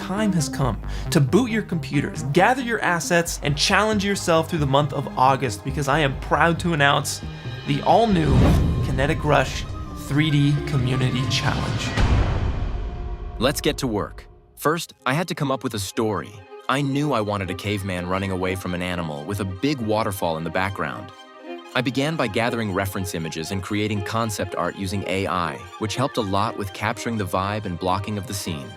time has come to boot your computers, gather your assets, and challenge yourself through the month of August, because I am proud to announce the all-new Kinetic Rush 3D Community Challenge. Let's get to work. First, I had to come up with a story. I knew I wanted a caveman running away from an animal with a big waterfall in the background. I began by gathering reference images and creating concept art using AI, which helped a lot with capturing the vibe and blocking of the scene.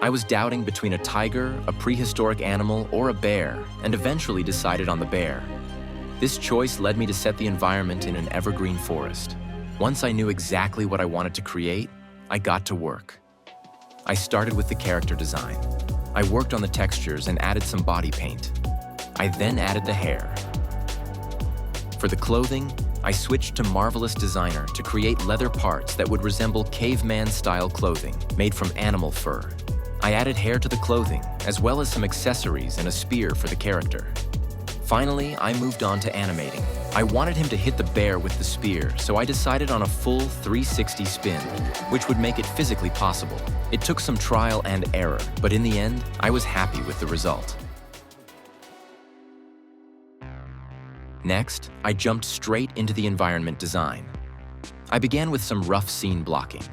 I was doubting between a tiger, a prehistoric animal, or a bear, and eventually decided on the bear. This choice led me to set the environment in an evergreen forest. Once I knew exactly what I wanted to create, I got to work. I started with the character design. I worked on the textures and added some body paint. I then added the hair. For the clothing, I switched to Marvelous Designer to create leather parts that would resemble caveman-style clothing made from animal fur. I added hair to the clothing, as well as some accessories and a spear for the character. Finally, I moved on to animating. I wanted him to hit the bear with the spear, so I decided on a full 360 spin, which would make it physically possible. It took some trial and error, but in the end, I was happy with the result. Next, I jumped straight into the environment design. I began with some rough scene blocking.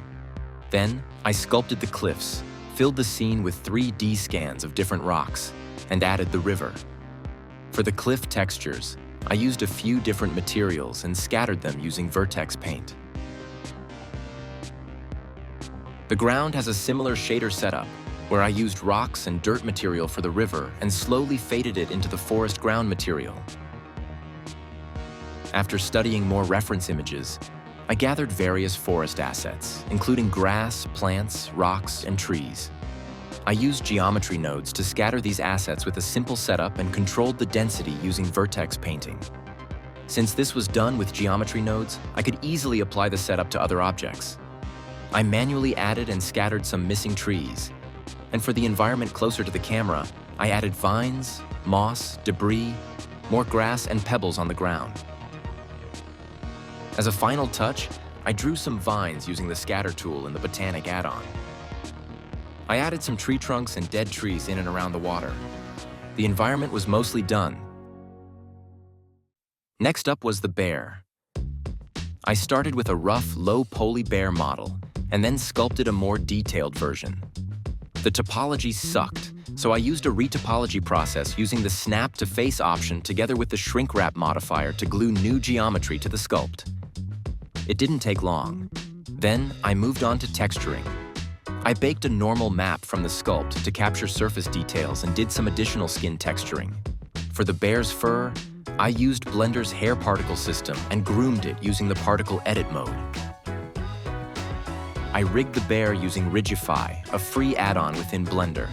Then, I sculpted the cliffs, filled the scene with 3D scans of different rocks, and added the river. For the cliff textures, I used a few different materials and scattered them using vertex paint. The ground has a similar shader setup, where I used rocks and dirt material for the river and slowly faded it into the forest ground material. After studying more reference images, I gathered various forest assets, including grass, plants, rocks, and trees. I used geometry nodes to scatter these assets with a simple setup and controlled the density using vertex painting. Since this was done with geometry nodes, I could easily apply the setup to other objects. I manually added and scattered some missing trees. And for the environment closer to the camera, I added vines, moss, debris, more grass, and pebbles on the ground. As a final touch, I drew some vines using the scatter tool in the Botanic add-on. I added some tree trunks and dead trees in and around the water. The environment was mostly done. Next up was the bear. I started with a rough, low-poly bear model, and then sculpted a more detailed version. The topology sucked, so I used a retopology process using the snap to face option together with the shrink wrap modifier to glue new geometry to the sculpt. It didn't take long. Then I moved on to texturing. I baked a normal map from the sculpt to capture surface details and did some additional skin texturing. For the bear's fur, I used Blender's hair particle system and groomed it using the particle edit mode. I rigged the bear using Rigify, a free add-on within Blender.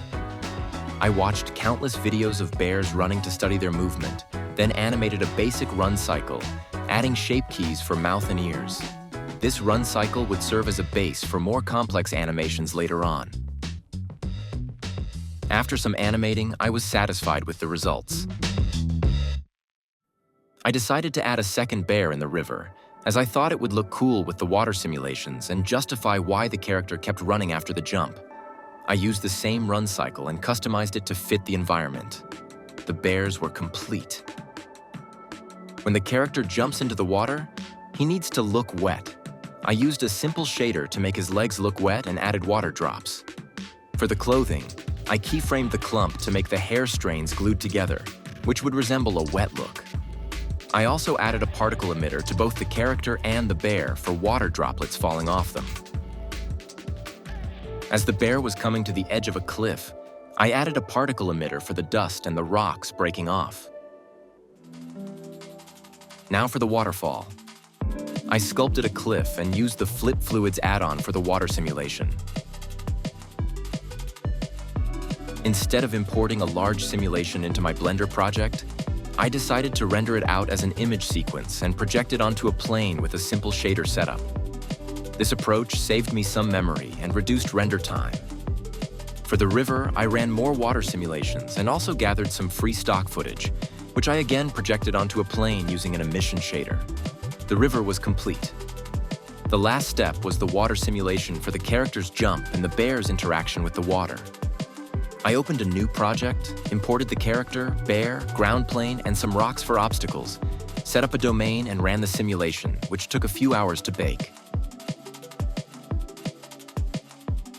I watched countless videos of bears running to study their movement, then animated a basic run cycle, adding shape keys for mouth and ears. This run cycle would serve as a base for more complex animations later on. After some animating, I was satisfied with the results. I decided to add a second bear in the river, as I thought it would look cool with the water simulations and justify why the character kept running after the jump. I used the same run cycle and customized it to fit the environment. The bears were complete. When the character jumps into the water, he needs to look wet. I used a simple shader to make his legs look wet and added water drops. For the clothing, I keyframed the clump to make the hair strains glued together, which would resemble a wet look. I also added a particle emitter to both the character and the bear for water droplets falling off them. As the bear was coming to the edge of a cliff, I added a particle emitter for the dust and the rocks breaking off. Now for the waterfall. I sculpted a cliff and used the Flip Fluids add-on for the water simulation. Instead of importing a large simulation into my Blender project, I decided to render it out as an image sequence and project it onto a plane with a simple shader setup. This approach saved me some memory and reduced render time. For the river, I ran more water simulations and also gathered some free stock footage, which I again projected onto a plane using an emission shader. The river was complete. The last step was the water simulation for the character's jump and the bear's interaction with the water. I opened a new project, imported the character, bear, ground plane, and some rocks for obstacles, set up a domain, and ran the simulation, which took a few hours to bake.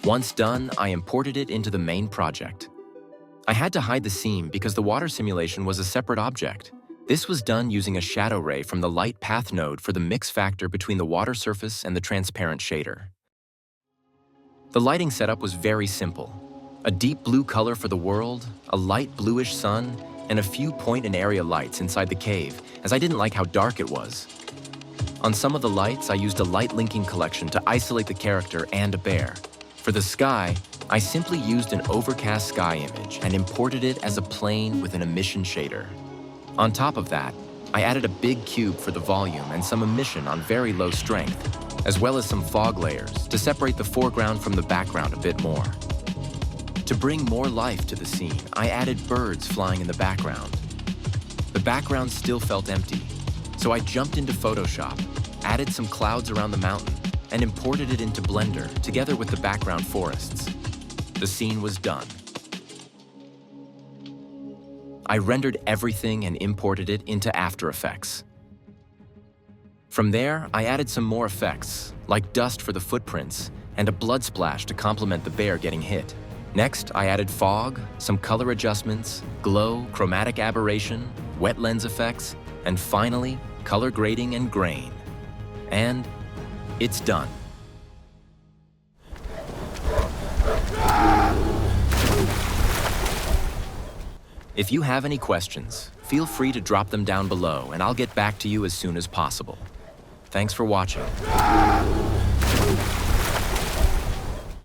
Once done, I imported it into the main project. I had to hide the seam because the water simulation was a separate object. This was done using a shadow ray from the light path node for the mix factor between the water surface and the transparent shader. The lighting setup was very simple. A deep blue color for the world, a light bluish sun, and a few point and area lights inside the cave, as I didn't like how dark it was. On some of the lights, I used a light linking collection to isolate the character and a bear. For the sky, I simply used an overcast sky image and imported it as a plane with an emission shader. On top of that, I added a big cube for the volume and some emission on very low strength, as well as some fog layers to separate the foreground from the background a bit more. To bring more life to the scene, I added birds flying in the background. The background still felt empty, so I jumped into Photoshop, added some clouds around the mountain, and imported it into Blender together with the background forests. The scene was done. I rendered everything and imported it into After Effects. From there, I added some more effects, like dust for the footprints and a blood splash to complement the bear getting hit. Next, I added fog, some color adjustments, glow, chromatic aberration, wet lens effects, and finally, color grading and grain. And it's done. If you have any questions, feel free to drop them down below and I'll get back to you as soon as possible. Thanks for watching.